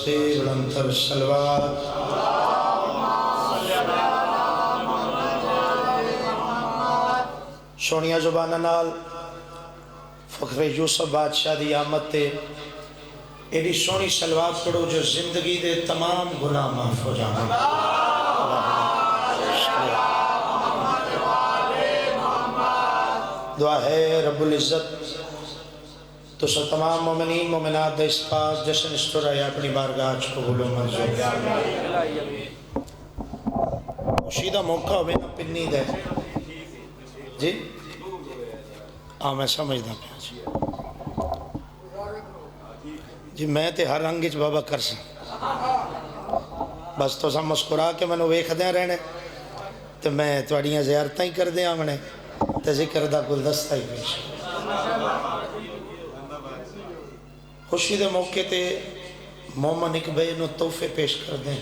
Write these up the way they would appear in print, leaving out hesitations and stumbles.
بلندتر صلوات سونیا زبانہ نال فخر یوسف بادشاہ دی آمد تے ایڈی سونی صلوات پڑھو جو زندگی دے تمام گناہ معاف ہو جانا۔ دعا ہے رب العزت تو سا تمام مومنین مومنات دے اس پاس جشن استرائی اپنی بارگاہ قبول و منظور خوشیدہ موقع ہوئے نا پنی دے جی میں سمجھدا پیا جی میں تے ہر رنگ وچ بابا کر سا بس تو سا مسکرا کے منو ویکھدے رہنے تے میں تواڈیاں زیارتاں ہی کردے آونے تے ذکر دا گلدستہ ہی پیش خوشی دے موقع تے مومن اقبال نو تحفے پیش کر دیں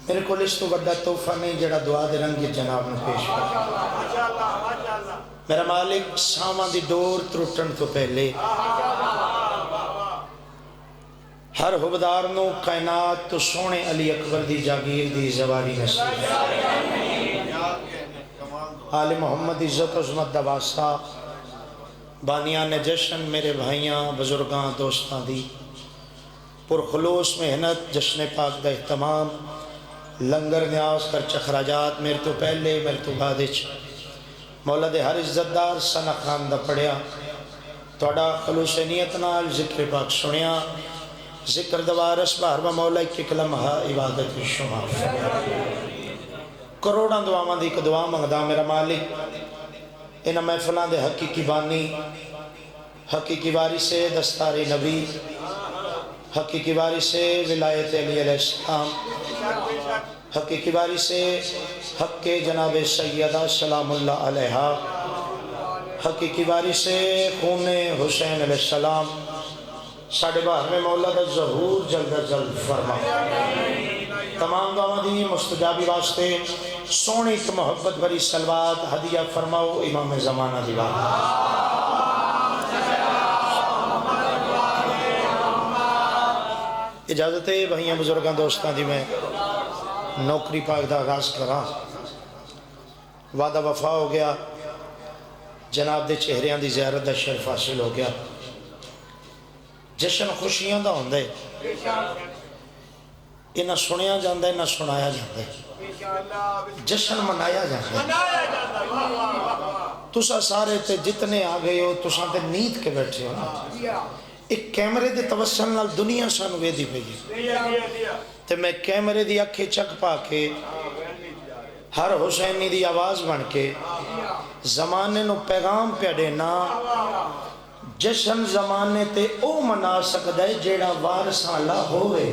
میرے کو اس تو بڑا تحفہ نہیں جڑا دعا دے رنگ جناب نے پیش کر میرا مالک ساواں دی ڈور ترٹن تو پہلے ہر حبدار نو کائنات تو سونے علی اکبر دی جاگیر دی زواری نصیب آل محمد عزت عظمت دواسا بانیان جشن میرے بھائیاں بزرگاں دوستاں دی پرخلوص محنت جشن پاک دا اہتمام لنگر نیاز خرچ اخراجات میرے تو پہلے میرے تو بعدچ مولا دے ہر عزتدار سنہ خان دا پڑھیا توڑا خلوص نیت نال ذکر پاک سنیا ذکر دوارس بہر و مولا ایک لمحہ عبادت شمار کروڑاں دعاواں دی ایک دعا مانگدا میرا مالک انہ محفلان دے حقیقی بانی حقیقی واری سے دستار نبی حقیقی واری سے ولایت علی علیہ السلام حقیقی واری سے حق جناب سیدہ سلام اللہ علیہ حقیقی واری سے خون حسین علیہ السلام ساڑھے باہر میں مولا دا ظہور جلد جلد فرما تمام دعوان دی مستجابی واسطے سونی کی محبت بری سلوات ہدیہ فرماؤ امام زمانہ دیوان اجازت ہے بھائیاں بزرگاں دوستاں دی میں نوکری پاک دا آغاز کرا وعدہ وفا ہو گیا جناب دے چہریاں دی زیارت دا شرف حاصل ہو گیا جشن خوشیاں دا ہوندے یہ نہ سنیا جاندہ ہے نہ سنایا جاندہ ہے جشن منایا جاندہ ہے تسا سارے تے جتنے آگئے ہو تسا تے نیت کے بیٹھے ہو نا ایک کیمرے دے توسل نال دنیا سان ویدی پہ گئی تے میں کیمرے دی اکھے چک پا کے ہر حسینی دی آواز بن کے زمانے نو پیغام پہ دینا جشن زمانے تے او منا سکتا ہے جیڑا وارثاں اللہ ہوئے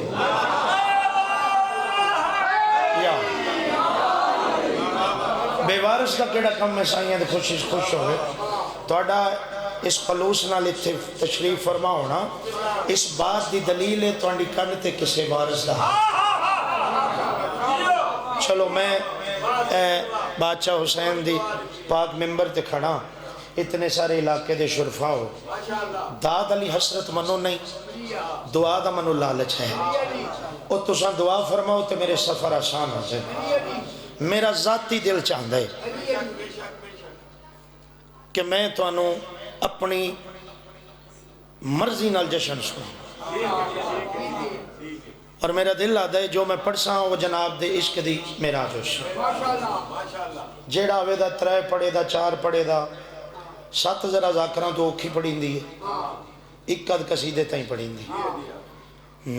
بے وارث کا کیڑا کم میں سائیاں دے خوش ہوئے توڑا اس خلوص نال اتھے تشریف فرما ہونا اس بات دی دلیل ہے توڑی کرتے کسے وارث دا چلو میں بادشاہ حسین دی پاک ممبر تے کھڑا اتنے سارے علاقے دے شرفا ہو داد علی حسرت منو نہیں دعا دا منو لالچ ہے اور تساں دعا فرماؤ تے میرے سفر آسان ہو جائے میرا ذاتی دل چاہتا ہے کہ میں تو انہوں اپنی مرضی نال جشن سنوں اور میرا دل آدھا ہے جو میں پڑھسا ہوں وہ جناب دے عشق دی میرا جوش جیڑا ہوئے دا 3 پڑھے دا 4 پڑھے دا 7 ذرا ذاکران تو اوکھی پڑھیں دی ہے 1 قصیدے تائیں پڑھیں دی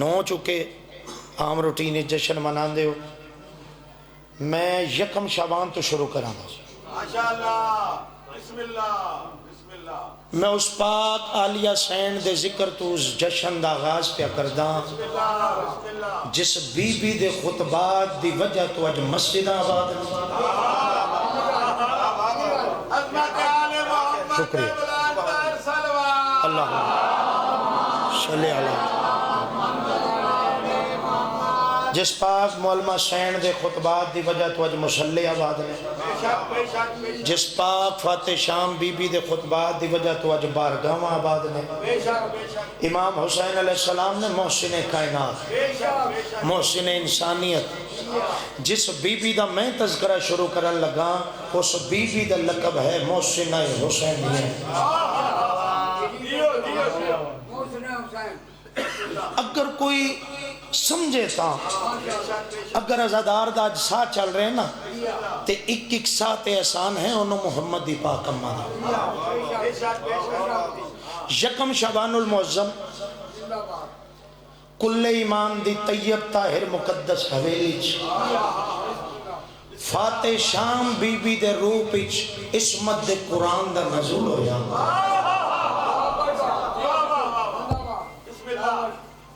9 چکے عام روٹین جشن منان دے ہو میں یکم شعبان تو شروع کرا دا میں اس پاک عالیہ سین دے ذکر تو اس جشن دا آغاز پہ کردہ جس بی بی دے خطبات دی وجہ تو اج مسجد آباد شکریہ اللہ صلی اللہ جس پاک مولمہ سین دے خطبات دی وجہ تو اج مسلح آباد نے جس پاک فاتح شام بی بی دے خطبات دی وجہ تو اج بارگاہ آباد نے امام حسین علیہ السلام نے محسن کائنات، محسن انسانیت، جس بی بی دا میں تذکرہ شروع کرن لگا اس بی بی دا لقب ہے محسن حسینیہ۔ اگر کوئی سمجھے تا اگر ازادار دا اج سا چل رہے ہیں نا تے ایک ایک ساتھ احسان ہے انہوں محمد دی پاک امہ دا۔ یکم شعبان المعظم کل ایمان دی طیب طاہر مقدس حویلی فاتح شام بی بی دے روپ اسمت دے قرآن دا نزول ہویا۔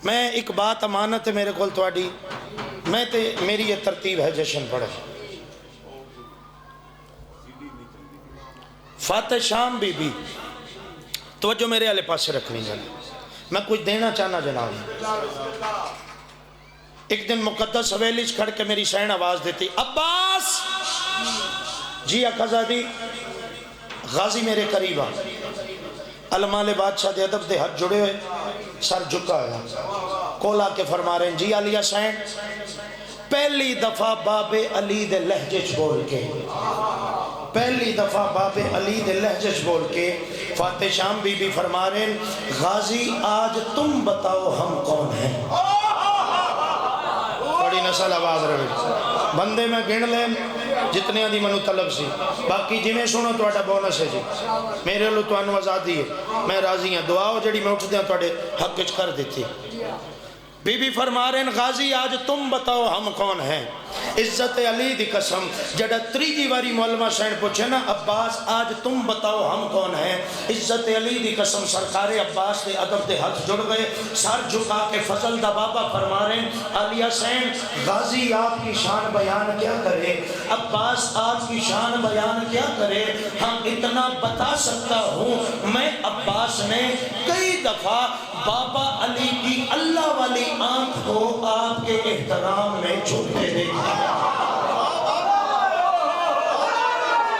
میں ایک بات امانت ہے میرے کول تواڈی، میں تے میری یہ ترتیب ہے جشن پڑھے۔ فاتح شام بی بی توجہ میرے والے پاس رکھنی جناب، میں کچھ دینا چاہنا جناب۔ ایک دن مقدس حویلی کھڑ کے میری سین آواز دیتی، عباس جی اقضادی غازی میرے قریب آ۔ علماء بادشاہ دے ادب دے ہاتھ جڑے ہوئے، سر جھکا ہوا، کولا کے فرما رہے ہیں جی علی حسین پہلی دفعہ باب علی دے لہجے چ بول کے، پہلی دفعہ باب علی دے لہجے چ بول کے فاتح شام بی بی فرما رہے ہیں غازی آج تم بتاؤ ہم کون ہیں۔ بڑی نسل آواز رہے بندے میں گن لیں جتنے دی منو طلب سی، باقی جی میں سنو توڑا بونس ہے جی، میرے لو تو انو آزادی ہے، میں راضی ہیں، دعاؤ جڑی میں اٹھ دیا توڑے حق کچھ کر دیتی۔ بی بی فرما رہے ہیں غازی آج تم بتاؤ ہم کون ہیں۔ عزت علی دی قسم جڑا تریجی واری معلمہ سین پوچھے نا عباس آج تم بتاؤ ہم کون ہیں، عزت علی دی قسم سرکار عباس دے ادب دے ہاتھ جڑ گئے، سر جھکا کے فضل دا بابا فرما رہے ہیں علی حسین غازی آپ کی شان بیان کیا کرے، عباس آپ کی شان بیان کیا کرے، ہم اتنا بتا سکتا ہوں میں عباس نے کئی دفعہ بابا علی کی اللہ والی آنکھ کو آپ کے احترام میں چھوٹے دیکھا۔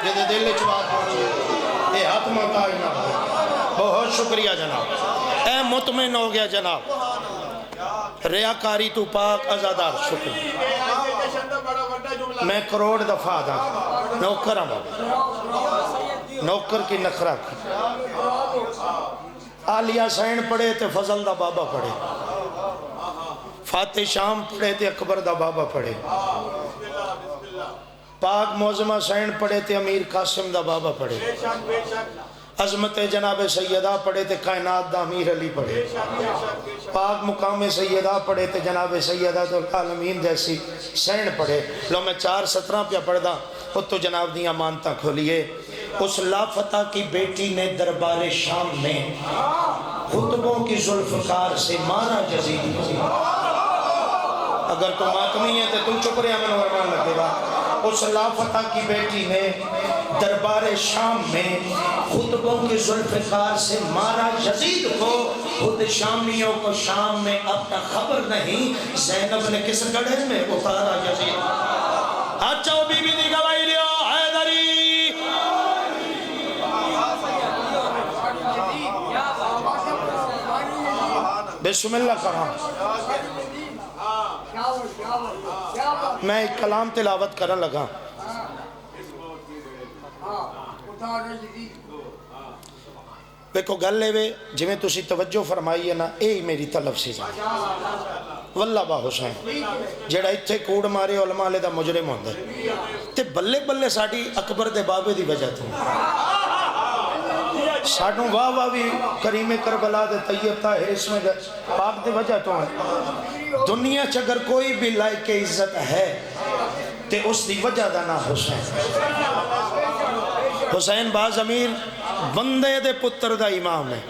یہ دل چبات پہنچے یہ ہاتھ مطائی نہ بہت شکریہ جناب، اے مطمئن ہو گیا جناب، ریاکاری تو پاک ازادار شکریہ۔ میں کروڑ دفعہ دا نوکر ہوں بابا، نوکر کی نخرہ کی علی حسین پڑھے تے فضل دا بابا پڑھے، فاتح شام پڑھے تے اکبر دا بابا پڑھے، پاک معظمہ حسین پڑھے تے امیر قاسم دا بابا پڑھے، عظمت جناب سیدہ پڑھے تے کائنات دا امیر علی پڑھے، پاک مقام سیدہ پڑھے تے جناب سیدہ العالمین جیسی سین پڑھے۔ لو میں 4:17 پہ پڑھ دا خود تو جناب دیاں مانتا کھولیے۔ اس لافتہ کی بیٹی نے دربار شام میں خطبوں کی ذوالفقار سے مارا جزید کو۔ اگر تو ماتمی ہے تو تم چپ رہے ہمیں ورمان لگے گا۔ اس لافتہ کی بیٹی نے دربار شام میں خطبوں کی ذوالفقار سے مارا یزید کو، خود شامیوں کو شام میں اپنا خبر نہیں، زینب نے کس گڑھے میں اتارا یزید۔ اچھا بی بی دی گواہی لیو حیدری۔ بسم اللہ کرام، میں ایک کلام تلاوت کرن لگا۔ دیکھو گل لے وے جی میں تسی توجہ فرمائی ہے نا، اے میری طلب سی جائے واللہ با حسین جڑا اتھے کوڑ مارے علماء لے دا مجرم ہوندے تے بلے بلے ساڑی اکبر دے بابے دی وجہ تھی ساڑھوں واہ واہ بھی کریم کربلا دے طیب طاہر اس میں پاک دے وجہ تو ہیں۔ دنیا چگر کوئی بھی لائق عزت ہے تے اس دی وجہ دا نا حسین۔ حسین باز امیر بندے دے پتر دا امام ہے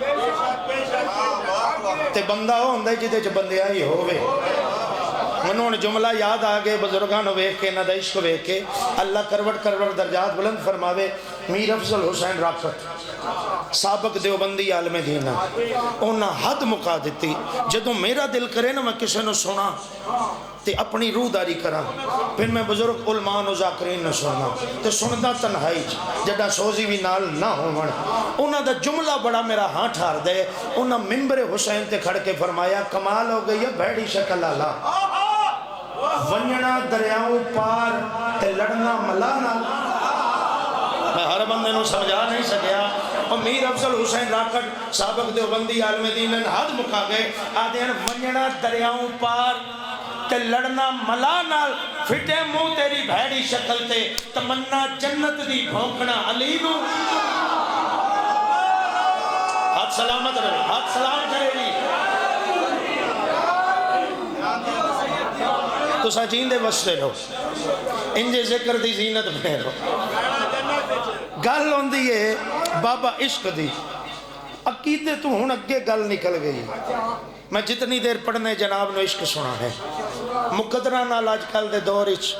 تے بندہ ہو ہندے جدے جو بندے آئی ہوئے۔ انہوں نے جملہ یاد آگے بزرگان ویکھ کے ندائش کو ویکھ کے اللہ کروڑ کروڑ درجات بلند فرماوے۔ میر افضل حسین راکٹ سابق دیوبندی عالم دین انہاں حد مکا دیتی جدوں میرا دل کرے نا میں کسی نے سنا تے اپنی روح داری کرا پھر میں بزرگ علماء و ذاکرین نے سننا تے سندا تنہائی جڑا سوزی بھی نال نہ ہون انہاں دا جملہ بڑا میرا ہاں ٹھار دے انہاں منبر حسین تے کھڑ کے فرمایا کمال ہو گئی ہے بھیڑی شکل آلا ونجنا دریاؤں پار تے لڑنا ملانا میں ہر بندے نو سمجھا نہیں سکیا اور میر افضل حسین راکٹ سابق دیوبندی عالم دین حد مکا گئے آدھے ہیں ونجنا دریاؤں پار تے لڑنا ملا نال پھٹے منہ تیری بھیڑی شکل تے تمنا جنت دی بھونکنا علی نو ہاتھ سلامت رہے ہاتھ سلام کرے لی تو سجیندے وستے رہو انجے ذکر دی زینت میں رہو گل ہوندی ہے بابا عشق دی عقیدے تو ہون اگے گل نکل گئی میں جتنی دیر پڑھنے جناب نے عشق سنا ہے مقدرہ نال آج کل دے دور اچ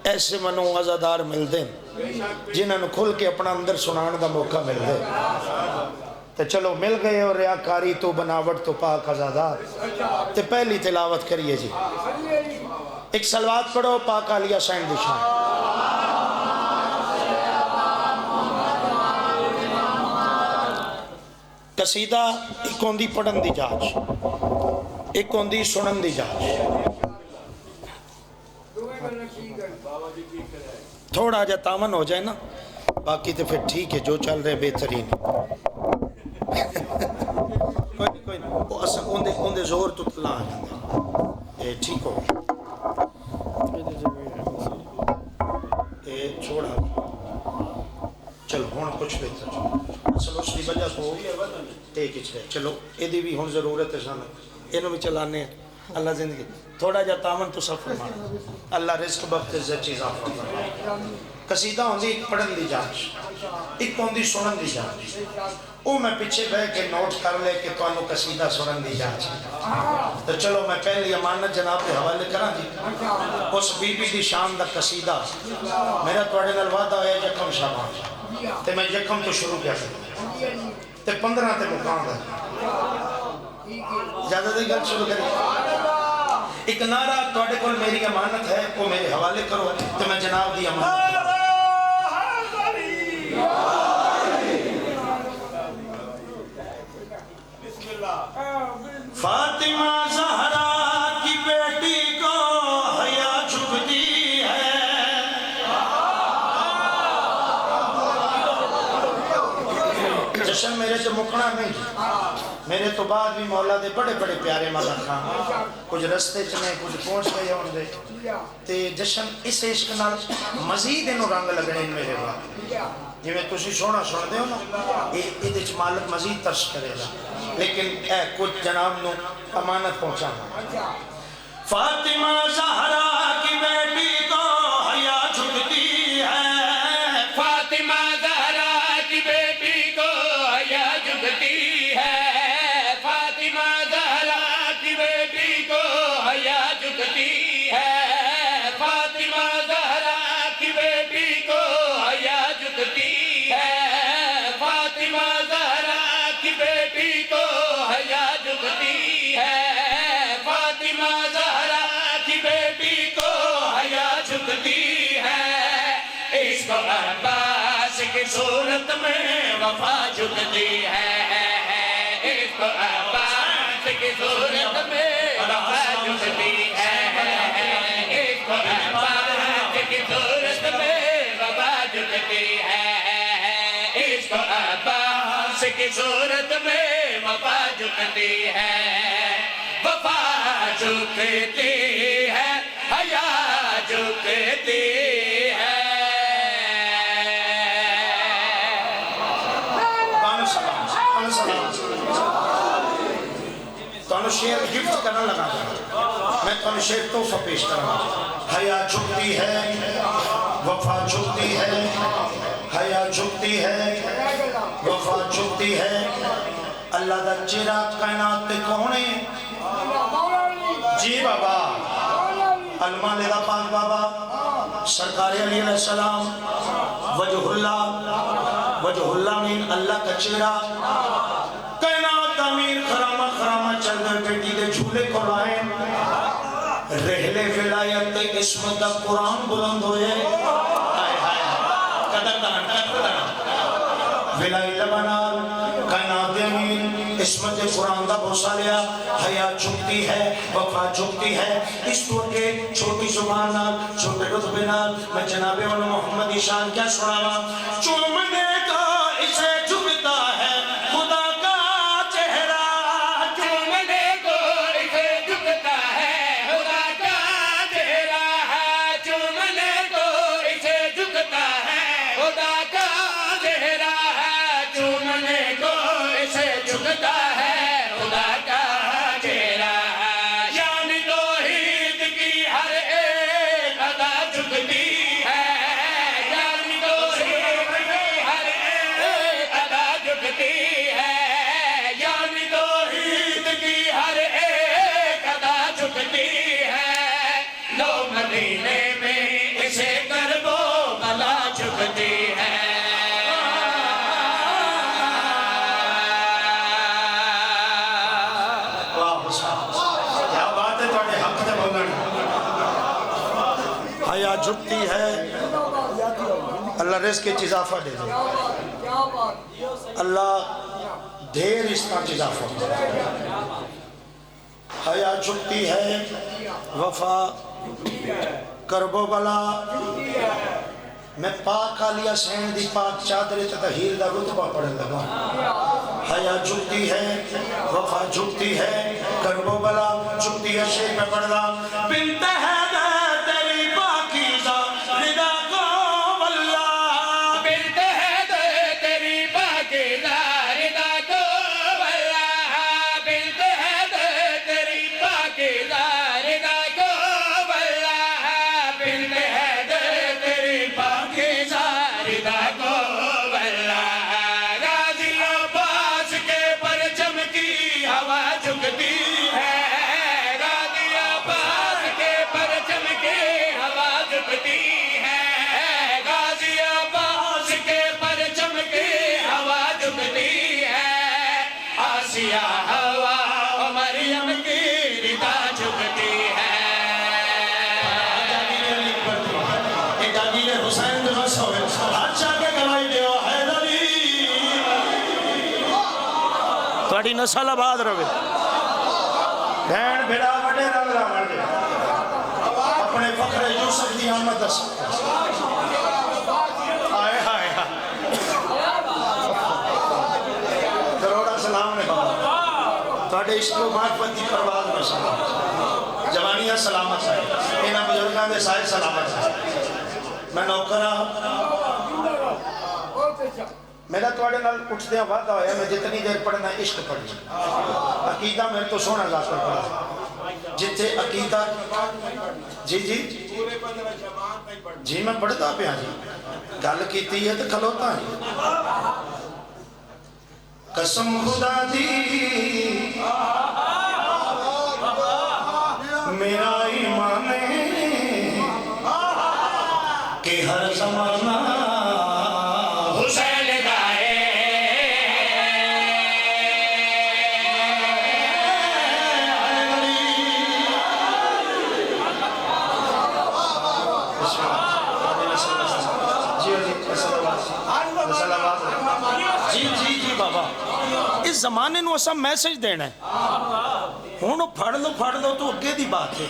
ایسے منو عزادار مل دیں جنہاں نے کھل کے اپنا اندر سنان دا موقع مل دے تو چلو مل گئے اور ریاکاری تو بناوٹ تو پاک عزادار تو پہلی تلاوت کریے جی ایک سلوات پڑھو پاک عالیہ سین دشان قصیدہ ایک ہوندی پڑھن دی جاج ایک ہوندی سنن دی جاج تھوڑا جا تامن ہو جائے نا باقی تو پھر ٹھیک ہے جو چل رہے بہترین کوئی نہیں وہ اصل اوندے زور تو تلا آ جاندے ٹھیک ہو چھوڑا چلو ہون کچھ بہتر اصل اس کی وجہ کو ٹیک اچھ رہے چلو یہ دی بھی ہون ضرورت ہے سانا انہوں بھی چلانے اللہ زندگی تھوڑا جا تامن تو سب فرمانا اللہ رزق بخت عزت چیز آپ فرمانا قصیدہ ہوندی ایک پڑھن دی جانچ ایک ہوندی سنن دی جانچ او میں پیچھے بہ کے نوٹ کر لے کہ تو قصیدہ سنن دی جانچ تو چلو میں پہلی امانت جناب کے حوالے کرا جی اس بی بی دی شان دا قصیدہ میرا توڑے نال وعدہ ہے یکم شابان تے میں یکم تو شروع کیا سکتا تے 15 تے مقام دا زیادہ دے گل شروع کریں ایک نعرہ توڑے کل میری امانت ہے وہ میرے حوالے کرو تو میں جناب دی امانت فاطمہ زہرا کی بیٹی کو حیا جھکتی ہے جشن میرے سے مکنا نہیں میرے تو بعد بھی مولا دے بڑے بڑے پیارے مذہب کھاں کچھ رستے چنے کچھ پہنچ گئے ہوں دے تے جشن اس عشق نال مزید انہوں رنگ لگنے میرے بعد جی میں تسی سونا سن دے ہو نا یہ دیچ مالک مزید ترش کرے گا لیکن اے کچھ جناب نو امانت پہنچانا فاطمہ زہرا کی بیٹی کو حیا جھکتی ہے فاطمہ زہرا کی بیٹی کو حیا جھکتی ہے فاطمہ زہرا کی بیٹی کو حیا جھکتی ہے فاطمہ زہرا کی بیٹی کو حیا جھکتی ہے فاطمہ زہرا کی بیٹی کو حیا جھکتی ہے فاطمہ زہرا کی بیٹی کو حیا جھکتی ہے عشق عباس کی صورت میں وفا جھکتی ہے عشق عباس کی صورت میں وفا جھکتی ہے عشق عباس کی صورت میں وفا جھکتی ہے عشق عباس کی صورت میں وفا جھکتی ہے وفا جھکتی ہے حیا جھکتی ہے تو شعر گفٹ کرنا لگا میں تو شعر تحفہ پیش کرنا حیا جھکتی ہے وفا جھکتی ہے حیا جھکتی ہے وفا جھکتی ہے اللہ دا چہرہ کائنات پہ کونے جی بابا علمان لیدہ پاک بابا سرکار علیہ السلام وجہ اللہ وجہ اللہ من اللہ کا چہرہ کائنات امیر خرامہ خرامہ چل گئے بیٹی دے جھولے کو لائیں رہلے ولایت عصمت دا قرآن بلند ہوئے قدر ولائی لبنان کائنات امیر عصمت قرآن دا بوسا لیا حیات جھکتی ہے وفا جھکتی ہے اس طور کے چھوٹی زبان نال چھوٹے رتبے نال میں جناب محمد شان کیا سناوا چومنے کا اسے جھکتا ہے خدا کا چہرہ چومنے کو اسے جھکتا ہے خدا کا چہرہ چومنے کو اسے جھکتا ہے خدا کا چہرہ چومنے کو اسے جھکتا ہے خدا کا چہرہ یعنی توحید کی ہر ایک ادا جھکتی ہے یعنی توحید کی ہر ایک ادا جھکتی ہے یعنی توحید کی ہر ایک ادا جھکتی ہے لو مدینے میں اسے کرب و بلا جھکتی ہے کیا بات ہے توڑے حق دے بولن حیات جھکتی ہے اللہ رزق کی اضافہ دے دے اللہ دھیر اس کا اضافہ دے حیات جھکتی ہے وفا کرب و بلا میں پاک علیہ سین دی پاک چادر تطہیر دا رتبہ پڑھنے لگا حیات جھکتی ہے وفا جھکتی ہے کرب و بلا جھکتی ہے شیخ میں پڑھنا بنت حیدر تیری پاکیزہ رضا کو واللہ بنت حیدر تیری پاکیزہ رضا کو واللہ بنت حیدر تیری پاکیزہ رضا کو واللہ بنت حیدر تیری پاکیزہ رضا کو واللہ غازی عباس کے پرچم کی ہوا جھکتی ہے غازی عباس کے پرچم کی ہوا جھکتی ہے غازی عباس کے پرچم کی ہوا جھکتی ہے آسیہ ہوا و مریم کی رضا جھکتی ہے جاگیر حسین دے بس ہوئے بادشاہ کے گواہی دیو حیدری توڑی نسل آباد روے بھین بھیڑا وڈے رنگ راوڑ دے اپنے فخر یوسف دی آمد دس آئے آئے کروڑا سلام نے بابا توڑے عشق و معرفت دی پرواز میں سلام جوانیاں سلامت ہے انہاں بزرگاں دے سائے سلامت ہے میں نوکرہ میرا توڑے نال اٹھ دیا وعدہ ہویا میں جتنی دیر پڑھنا عشق پڑھ عقیدہ میں تو سونا ذاکر پڑھا جتے عقیدہ جی جی جی میں پڑھتا پہ آجی گل کیتی ہے تو کھلوتا ہے قسم خدا دی میرا ایمان کہ ہر زمانہ حسین گائے جی جی جی بابا اس زمانے نو اسا میسج دینا ہے ہونو پھڑ لو تو اگے دی بات ہے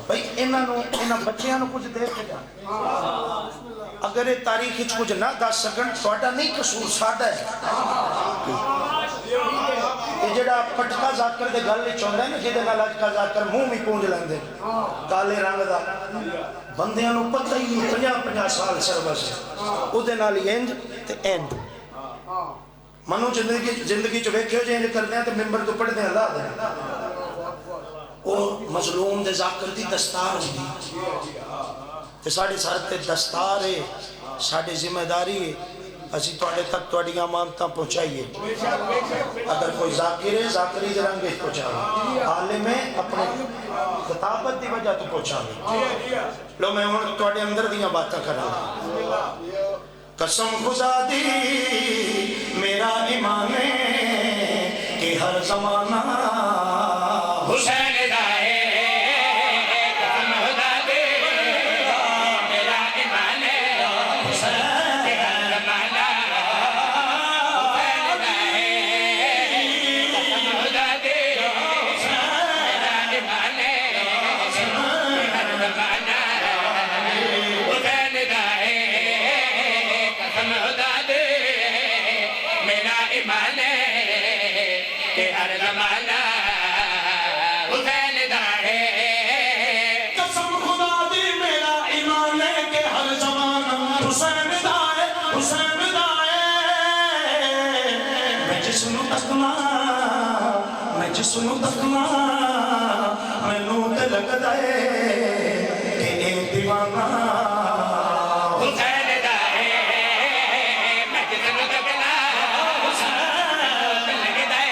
بھئی انہاں بچیاں نو کچھ دے کے جا اگر یہ تاریخ کچھ نہ دس سکن توڑا نہیں قصور ساڑھا ہے یہ جڑا پٹکا ذاکر دے گل نہیں چاہتا ہے نا جدے نال اج کا ذاکر منہ بھی پونج لیندے کالے رنگ دا بندیاں نو پتہ ہی نہیں 50 سال سروس او دے نال اینج تے اینج منو زندگی چ ویکھیو جے انج کردے ہیں تے ممبر تو پڑھدے اللہ دے او مظلوم دے ذاکر دی دستار ہوندی تے ساڈے سر تے دستار ہے ساڈی ذمہ داری ہے اسی توڑے تک توڑیاں مانتا پہنچائیے اگر کوئی ذاکر ہے ذاکری جرنگے پہنچائیے عالم ہے اپنے خطابت دی وجہ تو پہنچائیے لو میں ہوں توڑے اندر دیاں باتاں کرنا قسم خدا دی میرا ایمان ہے کہ ہر زمانہ حسین دائے قسم خدا دے میرا ایمان ہے حسین کے ہر زمانہ حسین دائے قسم خدا دے میرا ایمان ہے حسین کے ہر زمانہ حسین دائے قسم خدا دے میرا ایمان ہے کہ ہر زمانہ حسین دائے قسم خدا دی میرا ایمان ہے کہ ہر زمانہ حسین دائے حسین دائے میں جس نو تکنا میں نو تے لگدا ہے کہ اے دیوانہ حسین دائے میں جس نو تکنا لگدا ہے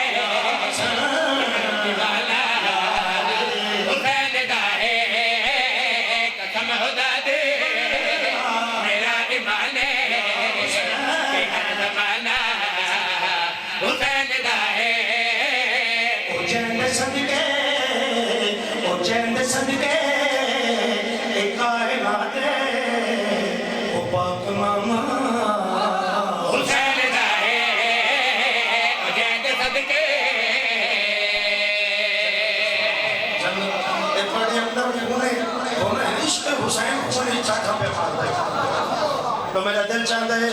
دیوانہ حسین دائے قسم خدا دے میرا ایمان ہے کہ ہر زمانہ حسین دائے او چند صدقے اے کائنات او پاک ماما حسین دائے جیند صدقے اے پڑے اندر انہیں عشق حسین انہیں چاٹھا پہ مار دے تو میرا دل چاہتا ہے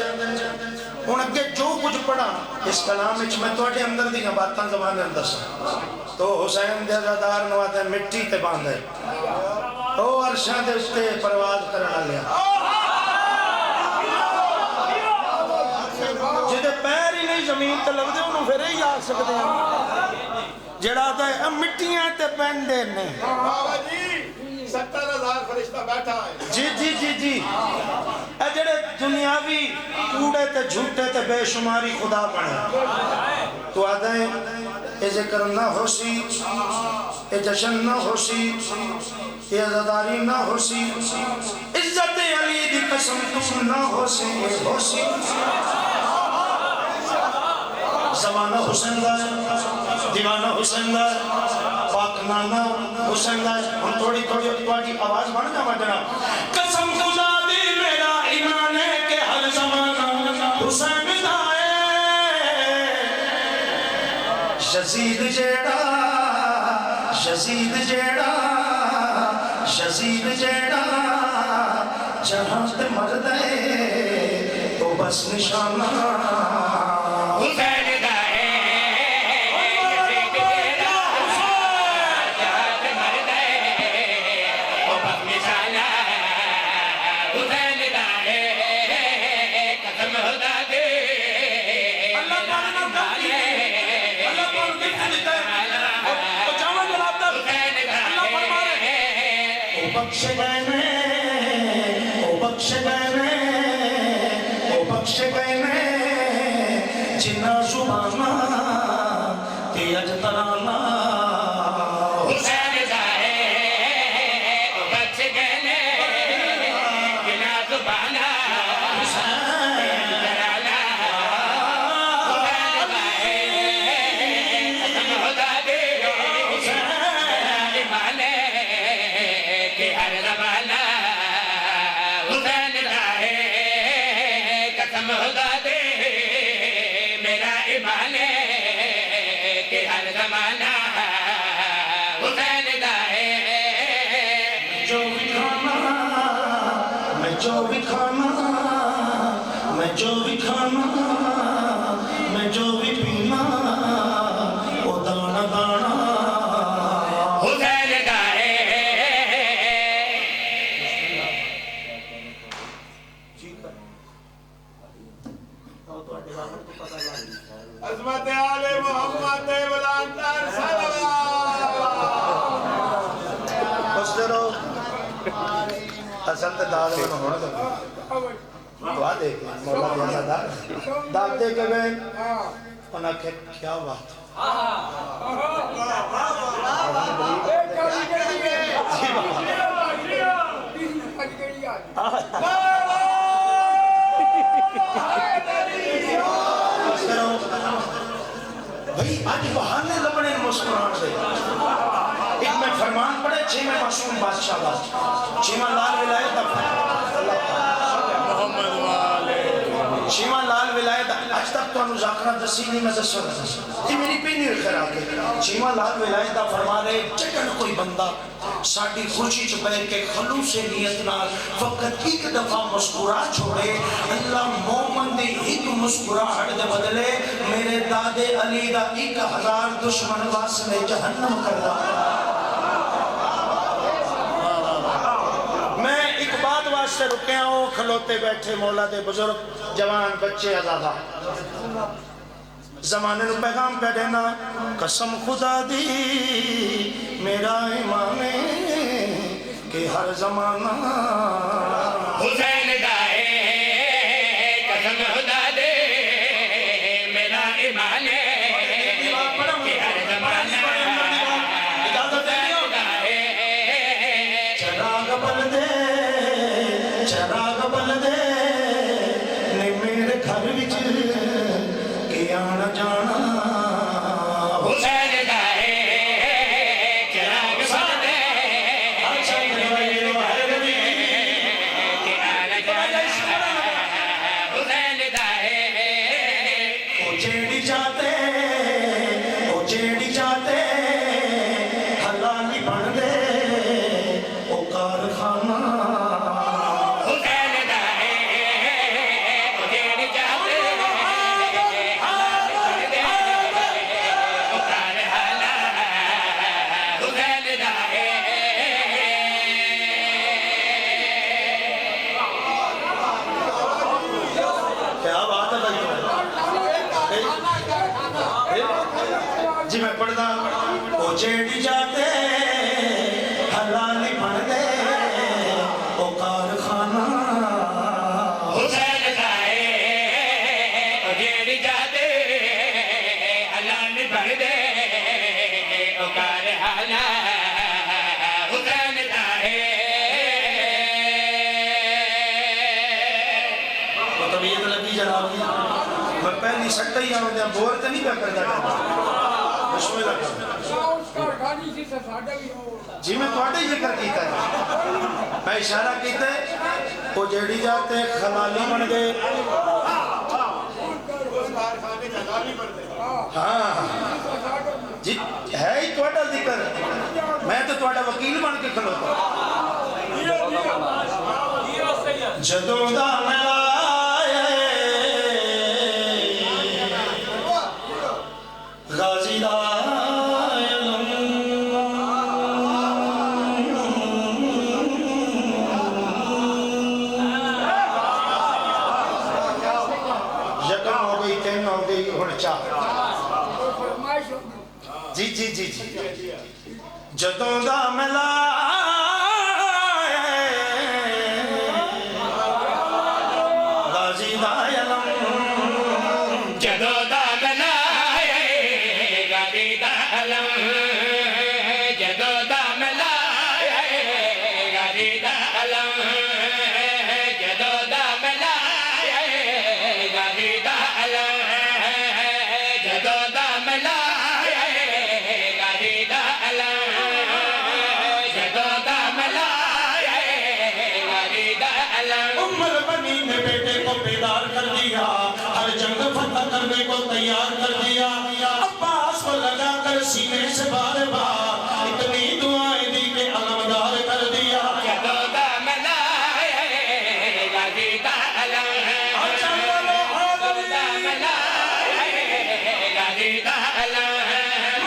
ان اگے جو کچھ پڑھا اس کلام میں توڑے اندر دی باتاں زبان اندر سے تو حسین دے عزادار نواتے مٹی تے باندھے تو عرشاں دے اس تے پرواز کرنا لیا جدے پیر ہی نہیں زمین تے لگ دے انہوں پھر ہی آگ سکتے ہیں جڑا تا ہے مٹیاں تے پہندے نے بابا جی 70,000 فرشتہ بیٹھا ہے جی جی جی جی اے جڑے دنیاوی کوڑے تے جھوٹے تے بے شماری خدا بنے تو آدھائیں اے ذکر نہ ہو سی اے جشن نہ ہو سی اے عزاداری نہ ہو سی عزت علی دی قسم تم نہ ہو سی ہو سی زمانہ حسین دا دیوانہ حسین دا پاک نانا حسین دا ہم تھوڑی آواز بڑھ جا مجھنا قسم خدا دی میرا ایمان ہے کہ ہر زمانہ حسین دا ہے یزید جیڑا جہاں تے مرد ہے تو بس نشانہ حسین دائے یزید جیڑا جہاں تے مرد ہے وہ بس نشانہ حسین دائے قسم خدا دے اللہ پاک نہ کرتی ہے اللہ پاک دیکھتے دیتا ہے وہ چاہاں جناب تر اللہ فرمارے او بخش گئے میں جنہ زبانہ تے اج ترانہ حسین دائے بچ گئے بنا زبانہ حسین درانا حسین دائے قسم خدا دے میرا ایمان ہے کہ ہر زمانہ حسین دائے قسم خدا دے میرا ایمان ہے کہ ہر زمانہ حسین دائے جو بھی کھانا میں جو بھی پینا وہ دانا دانا حسین دائے عظمت آل محمد ولانتار صلوات اس درو حسن تے داد میں ہونا دعا دے کے مولا دیانا داد دے کے گئے انہاں کہ کیا بات بھئی آج بہانے لبنے مسکران دے ایک میں فرمان پڑھے چھویں معصوم بادشاہ کا چھواں لال ولایت محمد والے چھواں لال ولایت آج تک تو انہوں ذاکرہ دسی نہیں میں دسو یہ میری پینی رکھر آگے چھواں لال ولایت فرما رہے جگن کوئی بندہ ساڑھی خوشی چھ بیٹھ کے خلوص نیت نال فقط ایک دفعہ مسکرا چھوڑے اللہ مومن دے ایک مسکرا ہٹ دے بدلے میرے دادے علی دا 1000 دشمن واسلے جہنم کر رہا میں ایک بات واسطے رکے ہوں کھلوتے بیٹھے مولا دے بزرگ جوان بچے آزادہ زمانے نو پیغام پہ دینا قسم خدا دی میرا امام کہ ہر زمانہ حسین دائے قسم خدا دے میرا ایمان کہ ہر زمانہ چراغ بل دے چراغ بل دے نے میرے گھر وچ کہ آنا جانا حسین دائے چراغ بل دے کہ آنا جانا حسین دائے او جیڑی جاتے حلالی بن دے او کارخانہ حسین دائے جیڑ جاتے اکار حالا حسین دائے کیا بات ہے بھائی جی میں پڑھدا او جیڑی جاتے حلالی بن دے او کارخانہ حسین دائے جیڑ جاتے علام بڑھ دے اکار حالا حسین دائے تو طبیعت لگی جناب میں پہلی سٹا ہی آؤں دیا بور تے نہیں پہ کرتا بسم اللہ کرتا جی میں توڑے ہی ذکر کیتا ہے میں اشارہ کیتا ہے وہ جیڑی جاتے خلالی بن گئے ہاں جی ہے ہی توڑا ذکر میں تو توڑا وکیل بن کے کھلوتا جدوں دا ملائے غازی دا یکم ہو گئی تین ہو گئی ہن چار جی جی جی جی جدوں دا ملائے غازی دا علم جدو دا ملائے غازی دا علم جدو دا ملائے غازی دا علم جدو دا ملائے غازی دا علم جدو دا ملائے غازی دا علم جدو دا ملائے غازی دا علم ام البنی نے بیٹے کو بیدار کر دیا ہر جنگ فتح کرنے کو تیار کر دیا عباس کو لگا کر سینے سے بار بار اتنی دعائیں دی کہ علمدار کر دیا جدو دا ملائے غازی دا علم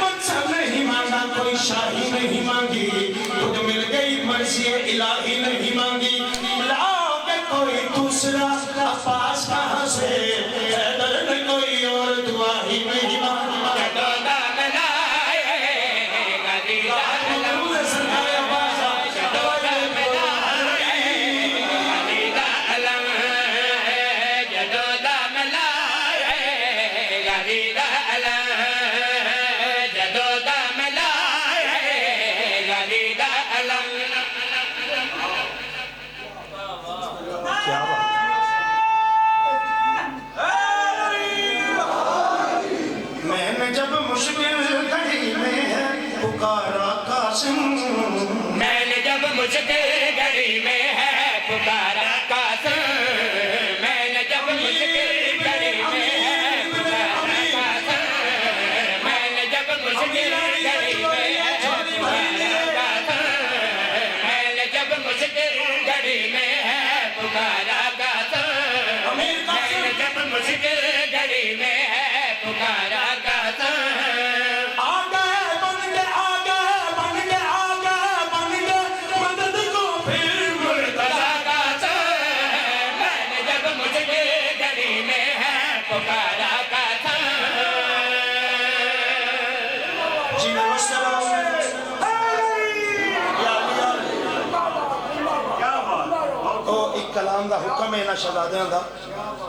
منصب نہیں مانگا کوئی شاہی نہیں مانگی خود مل گئی مرضی الہی نہیں مانگی لاؤ کہ کوئی دوسرا عباس کہاں سے حیدر نے کوئی اور دعا ہی نہیں مانگی جدو دا ملائے غازی دا علم جدو دا ملائے غازی دا علم جدو دا ملائے غازی دا علم جدو دا ملائے غازی دا علم کیا بات مشکل گھڑی میں ہے پکارا قاسم میں نے جب مشکل گھڑی میں ہے پکارا قاسم میں نے جب مشکل گھڑی میں ہے پکارا قاسم میں نے جب مشکل گھڑی میں ہے پکارا قاسم میں نے جب مشکل گھڑی میں ہے پکارا قاسم کلام دا حکم ہے نا شہزادیاں دا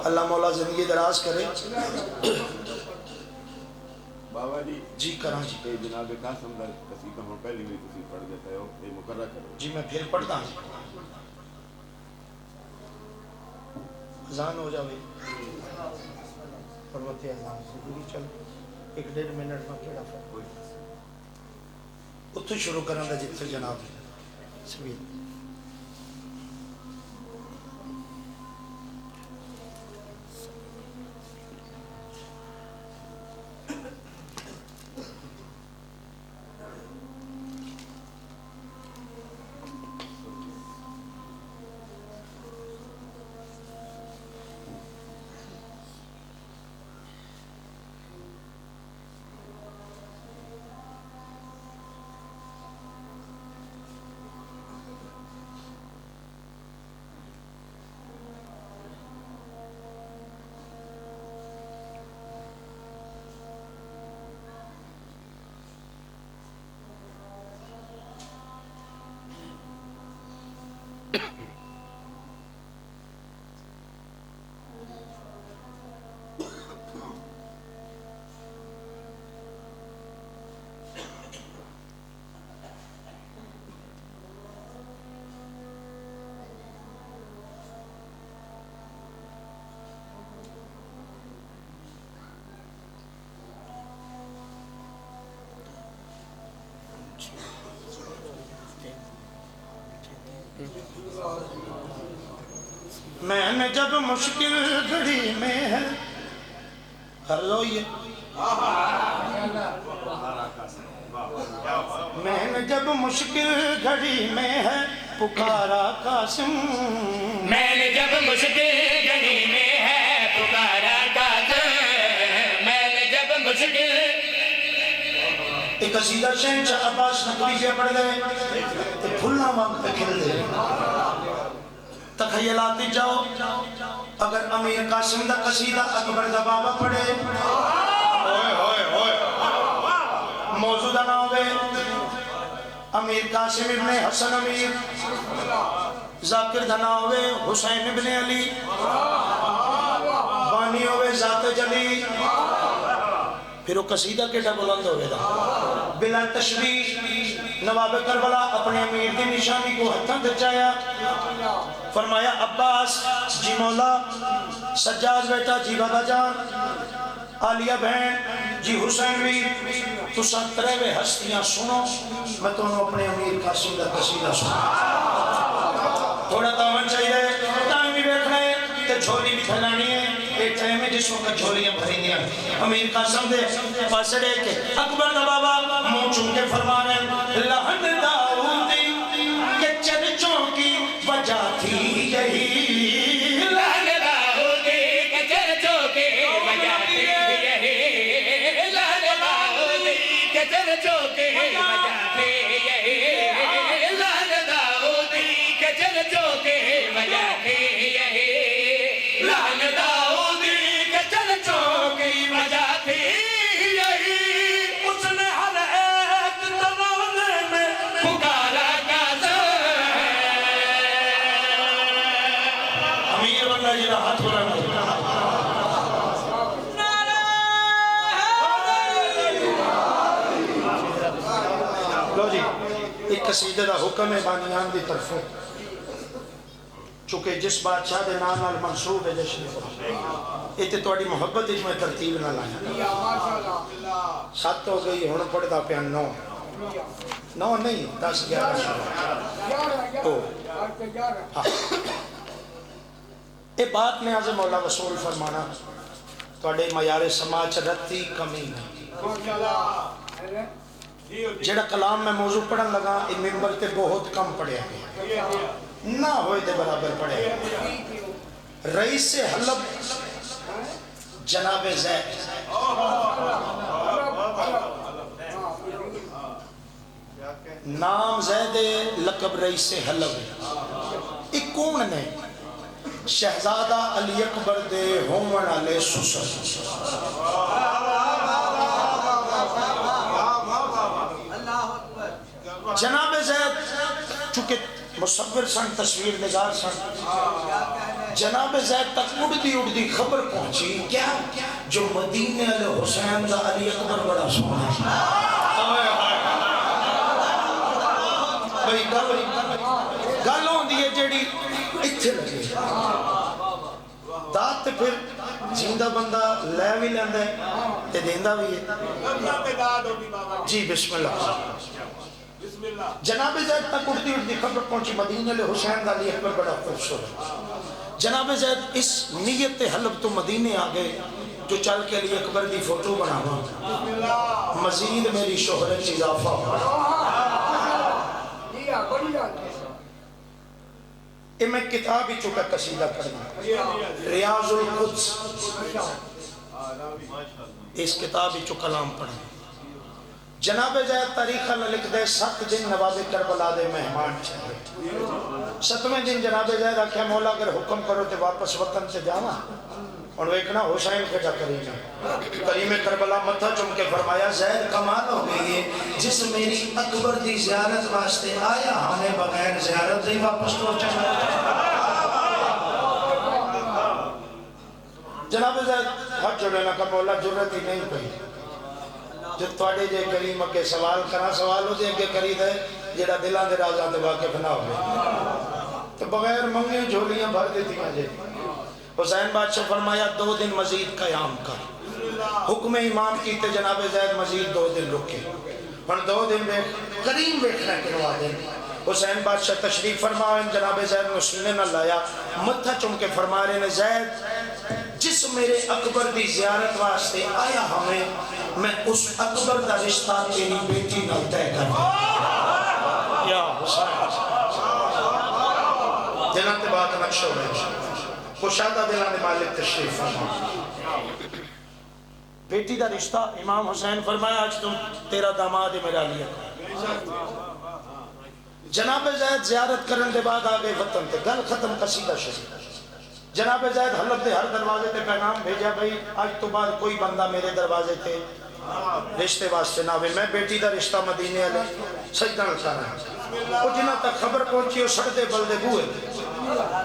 اللہ مولا زندگی دراز کرے بابا جی جی کراں جی اے جناب قاسم دا قصیدہ ہن پہلی بھی تسی پڑھ دیتے ہو اے مقرر کرو جی میں پھر پڑھتا ہوں اذان ہو جاوے پڑھوتے اذان ضروری چل 1.5 منٹ میں کیڑا فرق اتھو شروع کرن دا جتھے جناب سبیل میں نے جب مشکل گھڑی میں ہے ہر روئیے میں نے جب مشکل گھڑی میں ہے پکارا قاسم میں نے جب مشکل گھڑی میں ہے پکارا قاسم میں نے جب مشکل ایک قصیدہ شہنشاہ عباس نقوی کے پڑھ گئے تو پھلنا وقت کھل دے تخیلاتی جاؤ اگر امیر قاسم دا قصیدہ اکبر دا بابا پڑھے موجودہ نہ ہوئے امیر قاسم ابن حسن امیر ذاکر دا نہ ہوئے حسین ابن علی بانی ہوئے ذات جلی پھر وہ قصیدہ کیٹا بلند ہوئے دا بلا تشبیح نواب کربلا اپنے امیر کی نشانی کو ہتھاں دچایا فرمایا عباس جی مولا سجاد بیٹا جی بابا جان عالیہ بہن جی حسین بھی تو سن تریوے ہستیاں سنو میں تو اپنے امیر قاسم دا قصیدہ سنو تھوڑا دامن چاہیے ٹائم بھی بیٹھنا ہے تے جھولی بھی پھیلانی ہے ایک ٹائم ہے جس وقت جھولیاں بھری دیا امیر قاسم دے پاسڑے کے اکبر دا بابا منہ چون کے فرما رہے لہن داؤدی کے چرچوں کی وجہ تھی یہی لہن داؤدی کے چرچوں کی وجہ تھی یہی لہن داؤدی کے چرچوں کی وجہ تھی یہی لہن داؤدی کے چرچوں کی وجہ تھی یہی لہن داؤدی کے چرچوں کی وجہ تھی یہی اس نے ہر ایک ترانے میں پکارا قاسم امیر بندہ جی دا ہاتھ بلند لو جی ایک قصیدہ دا حکم ہے بانیان دی طرفوں چونکہ جس بادشاہ دے نام نال منصوب ہے جشن فرح یہ تے توڑی محبت اس میں ترتیب نہ لایا 7 ہو گئی ہون پڑھتا پیا 9 9 نہیں 10 11 یہ بات میں عظم مولا رسول فرمانا تھوڑے معیار سماج رتی کمی نہیں جڑا کلام میں موضوع پڑھن لگا یہ ممبر تے بہت کم پڑھیا گیا نہ ہوئے دے برابر پڑھے رئیس حلب جناب زید نام زید لقب رئیس حلب ایک کون نے شہزادہ علی اکبر دے ہومن علیہ سسر جناب زید چونکہ مصور سن تصویر نگار سن جناب زید تک اڑتی خبر پہنچی کیا جو مدینے علیہ حسین دا علی اکبر بڑا سونا بھئی گل ہوندی ہے جیڑی اتھے لگے دات تے پھر جیندہ بندہ لے بھی لیندہ ہے تے دیندہ بھی ہے جی بسم اللہ جناب زید تک اڑتی خبر پہنچی مدینہ علیہ حسین دا علی اکبر بڑا خوبصورت جناب زید اس نیت حلب تو مدینے آگئے جو چل کے علی اکبر دی فوٹو بناوا مزید میری شہرت اضافہ یہ میں کتاب ہی چکا قصیدہ پڑھنا ریاض القدس اس کتاب ہی چکا کلام پڑھنا جناب زید تاریخ اللہ لکھ دے 7 دن نواب کربلا دے مہمان چھے 7ویں دن جناب زید آکھیا مولا اگر حکم کرو تے واپس وطن سے جانا اور ویکنا حسین کجا کریم کریم کربلا متھا چم کے فرمایا زید کمال ہو گئی ہے جس میری اکبر دی زیارت واسطے آیا ہمیں بغیر زیارت دی واپس تو چلا جناب زید ہاتھ جوڑنا کا مولا جرت ہی نہیں پئی جو تھوڑے جے کریم کے سوال کرا سوال ہو دے کے قریب ہے جیڑا دلان دے رازان دے واقف نہ ہوئے تو بغیر منگے جھولیاں بھر دیتی ہیں جے حسین بادشاہ فرمایا 2 دن مزید قیام کر حکم امام کیتے جناب زید مزید 2 دن رکے اور 2 دن میں کریم بیٹھنا کنوا دیں حسین بادشاہ تشریف فرمائے جناب زید نے سینے نہ لایا متھا چم کے فرما رہے نے زید جس میرے اکبر دی زیارت واسطے آیا ہمیں میں اس اکبر دا رشتہ تیری بیٹی نہ طے کر یا حسین جناب تے بات نقش ہو رہے خوشادہ دلان مالک تشریف فرما بیٹی دا رشتہ امام حسین فرمایا آج تم تیرا داماد میرا لیا جناب زید زیارت کرن دے بعد آگئے وطن تے گل ختم قصیدہ شریف جناب زید حلب دے ہر دروازے تے پیغام بھیجا بھئی آج تو بعد کوئی بندہ میرے دروازے تے رشتے واسطے نہ ہوئے میں بیٹی دا رشتہ مدینے علیہ سجدہ نکا رہا ہوں وہ جنہ تک خبر پہنچی وہ سڑتے بلدے بوئے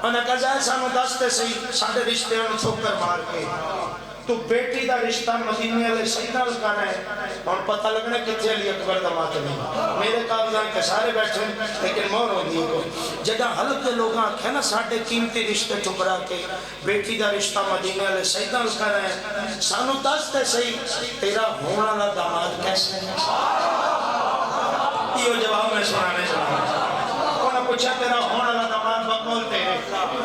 انہیں کہا جائے سانو دستے سے ساڑھے رشتے انہیں ٹھوکر مار کے تو بیٹی دا رشتہ مدینے علیہ سجدہ نکا رہا ہے اور پتہ لگنے کتھے علی اکبر دا ماتمی میرے کاغذان کے سارے بیٹھے لیکن مور ہو دیئے کو جگہ حلب دے لوگاں آکھے نا ساڑھے قیمتی رشتے ٹھکرا کے بیٹی دا رشتہ مدینے علیہ سجدہ نکا رہا ہے سانو دستے سے تیرا ہونا لا داماد کیسے ہے یہ جواب میں سنانے چاہتا انہوں نے پوچھا تیرا ہونا لا داماد بقول تیرے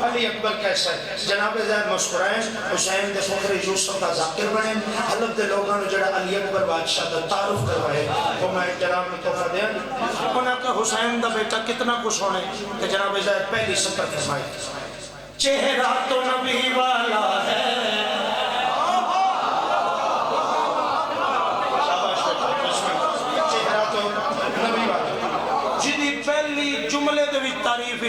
علی اکبر کیسا ہے جناب زید مسکرائیں حسین دے فخر یوسف دا ذاکر بنے حلب دے لوگاں نے جڑا علی اکبر بادشاہ دا تعارف کروائے وہ میں جناب نے توفہ دیا انہوں نے کہا حسین دا بیٹا کتنا کچھ ہونے کہ جناب زید پہلی سطر فرمائے چہرہ تو نبی والا ہے جملے دے بھی تعریف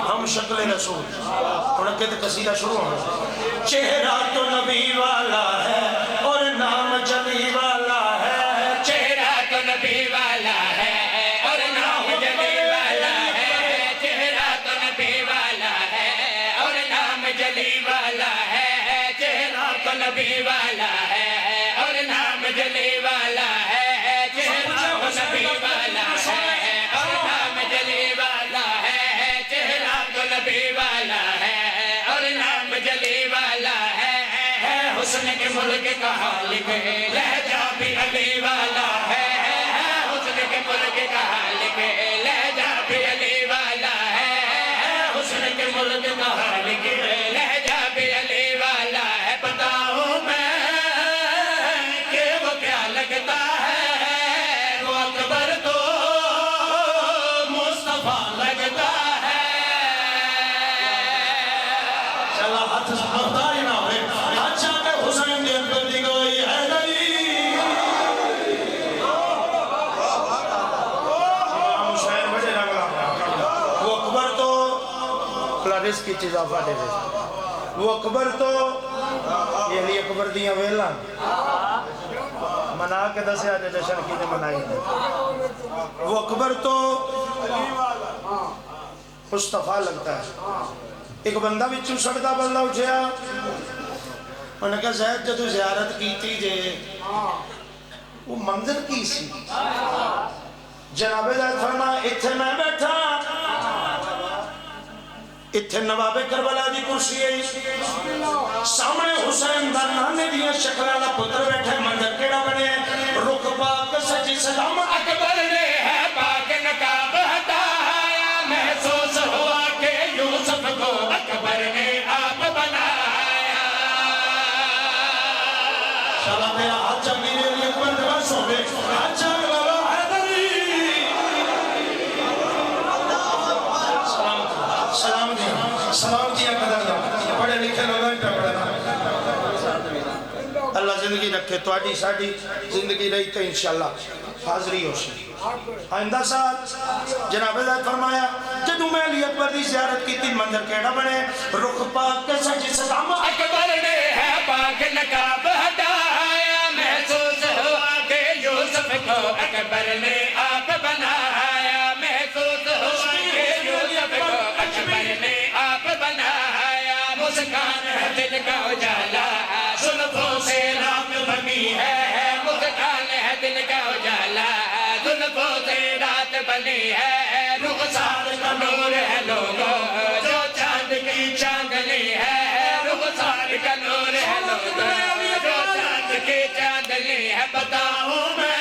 ہم شکل رسول انہیں کہتے قصیدہ شروع ہونا چہرہ تو نبی والا ہے اور نام جلی والا ہے چہرہ تو نبی والا ہے اور نام جلی والا ہے چہرہ تو نبی والا ہے اور نام جلی والا ہے چہرہ تو نبی والا ہے اور نام جلی والا ہے چہرہ تو نبی والا ہے اور نام جلی والا ہے چہرہ تو نبی والا ہے اور نام جلی والا ہے حسن کے ملک کا حالق ہے لہجہ بھی علی والا ہے حسن کے ملک کا خالق لہجہ بھی علی والا ہے حسن کے ملک کا خالق لہجہ بھی علی والا ہے بتاؤں میں کہ وہ کیا لگتا ہے وہ اکبر تو مصطفیٰ لگتا ہے چلا ہاتھ سمجھتا ہی نہ ہوئے اچھا کہ حسین دی اکبر دی گوئی ہے نہیں حسین بڑے رگلا وہ اکبر تو رزق کی چیز آفا دے دے وہ اکبر تو یہ علی اکبر دیاں ویلان منا کے دسے آجے جشن کی نے منائی دے وہ اکبر تو مصطفیٰ لگتا ہے ایک بندہ بھی چوسڑتا بندہ اٹھیا انہوں نے کہا زید جدو زیارت کی تھی جے وہ منظر کی سی جناب زید فرما اتھے میں بیٹھا اتھے نواب کربلا دی کرسی ہے سامنے حسین دا نانے دیا شکرالا پتر بیٹھے منظر کیڑا بنے رخ پاک سجی سلام اکبر نے ہے پاک نقاب ہٹایا محسوس ہوا کہ یوسف کو اکبر نے آپ بنایا شالا میرا ہاتھ چاہیے میری اکبر دیوار سو بے اچھا بابا حیدری سلام جی سلام جی قدر دا پڑھے لکھے لوگوں پہ پڑھنا اللہ زندگی رکھے تو آڈی ساڑی زندگی رہی تو انشاءاللہ حاضری ہو سی آئندہ سال جناب عزت فرمایا جدو میں علی اکبر دی زیارت کی تھی منظر کیڑا بنے رخ پاک کے سجی سلام اکبر نے ہے پاک نقاب ہٹایا محسوس ہوا کہ یوسف کو اکبر نے آپ بنایا محسوس ہوا کہ یوسف کو اکبر نے آپ بنایا مسکان ہے دل کا اجالا زلفوں سے رات بنی ہے مسکان ہے دل کا اجالا زلفوں سے رات بنی ہے رخسار کا نور ہے لوگوں جو چاند کی چاندنی ہے رخسار کا نور ہے لوگوں جو چاند کی چاندنی ہے بتاؤں میں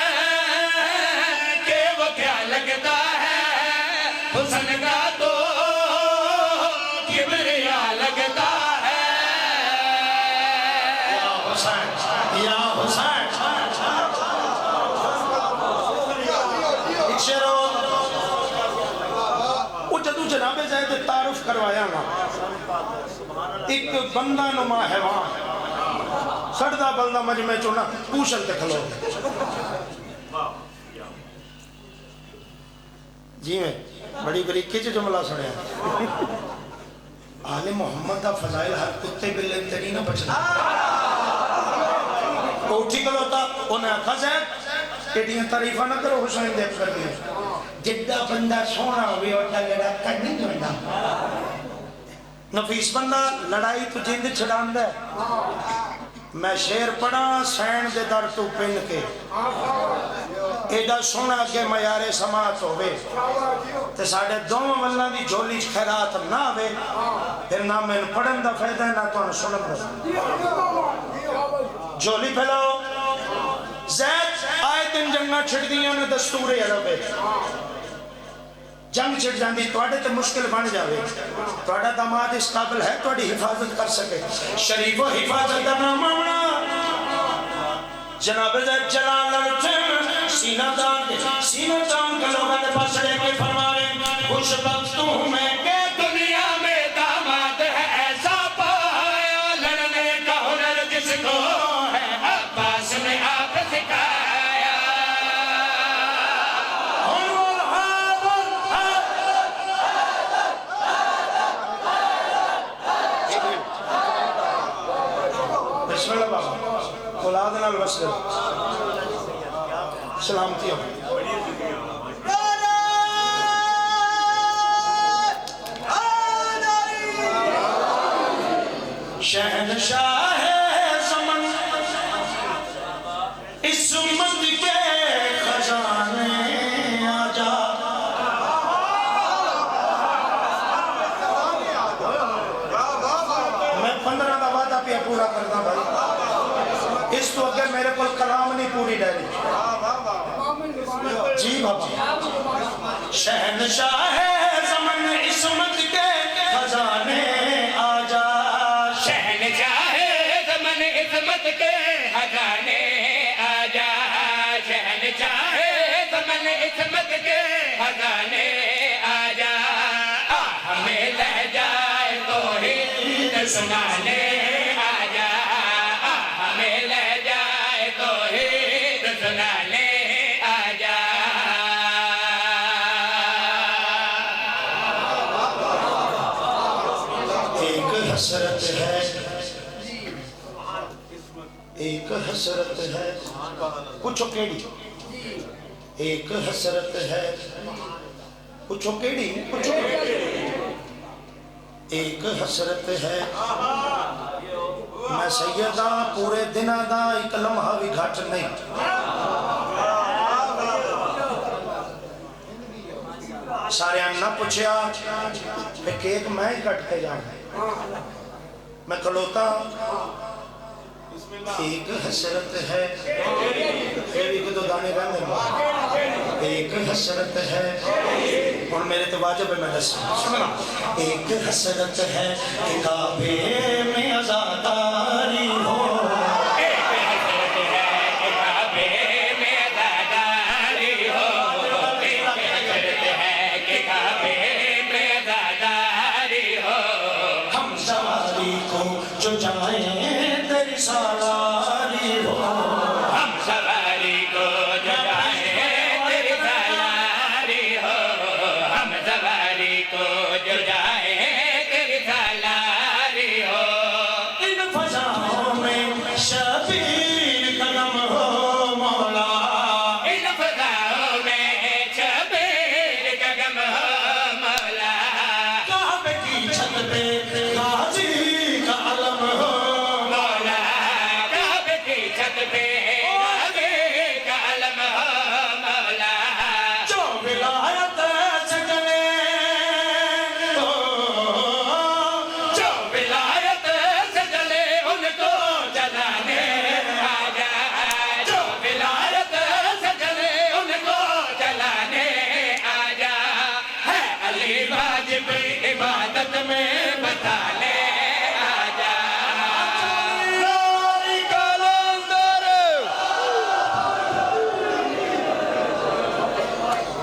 کہ وہ کیا لگتا ہے حسن کا تو کبریا لگتا ہے یا حسین یا حسین ایک شیرو وہ جدو جناب زید تعارف کروایا نا ایک بندہ نما حیوان سڑدہ بندہ مجمع چونا پوشن تے کھلو جی میں بڑی بریکی جو جملہ سنے آل محمد دا فضائل ہر کتے بلے تری نہ بچنا اٹھی کلو تا انہیں آکھا زید ایڈیاں تعریفہ نہ کرو حسین دیکھ کر دیا جدہ بندہ سونا ہوئی اوٹا لڑا کر نہیں جوڑا نفیس بندہ لڑائی تو جند چھڑان دے میں شیر پڑھا سین دے در تو پن کے ایڈا سونا کے میارے سماعت ہوئے تے ساڑھے دو واللہ دی جولی خیرات نہ ہوئے پھر نہ میں پڑھن دا فیدہ نہ تو انہیں سنم دا جولی پھیلاؤ زید آئے دن جنگا چھڑ دیا انہیں دستور عرب ہے جنگ چھڑ جاندی توڑے تے مشکل بن جاوے توڑا داماد اس قابل ہے توڑی حفاظت کر سکے شریف و حفاظت نامہ جناب زید جلال لڑچن سینہ دان کے لوگوں نے پسڑے کے فرمارے خوش بخت ہوں میں کہ دنیا میں داماد ہے ایسا پایا لڑنے کا ہنر جس کو ہے عباس نے آپ سکھایا بسم اللہ بابا اولاد نال وصل سلامتی ہو شہنشاہ زمن اس امت کے خزانے آجا میں 15 دا وعدہ پہ پورا کرنا بھائی اس تو اگر میرے کو کلام نہیں پوری ڈیلی جی جی بابا شہنشاہ زمن عصمت کے خزانے آجا شہنشاہ زمن عصمت کے خزانے آجا شہنشاہ زمن عصمت کے خزانے آجا ہمیں لہ جائے توحید سنانے آجا ہمیں لہ جائے توحید سنانے آجا ایک حسرت ہے ایک حسرت ہے پوچھو کیڑی ایک حسرت ہے پوچھو کیڑی پوچھو ایک حسرت ہے میں سیدہ پورے دنہ دا ایک لمحہ بھی گھٹ نہیں سارے نہ پوچھیا کہ کیک میں ہی کٹ کے جانا میں کھلوتا ایک حسرت ہے ایک دو دانے رہنے ایک حسرت ہے اور میرے تو واجب ہے میں سننا ایک حسرت ہے کہ کعبے میں عزاداری ہو جو جائیں تیری سالاری ہو ہم سواری کو جو جائیں تیری سالاری ہو ہم سواری کو جو جائیں تیری سالاری ہو ان فضاؤں میں شبیر قدم ہو مولا ان فضاؤں میں شبیر قدم ہو مولا کعبے کی چھت پہ غازی کا علم ہو مولا کعبے کی چھت پہ غازی کا علم ہو مولا جو ولایت سے جلے جو ولایت سے جلے ان کو جلانے آجا جو ولایت سے جلے ان کو جلانے آجا ہے علی واجب عبادت میں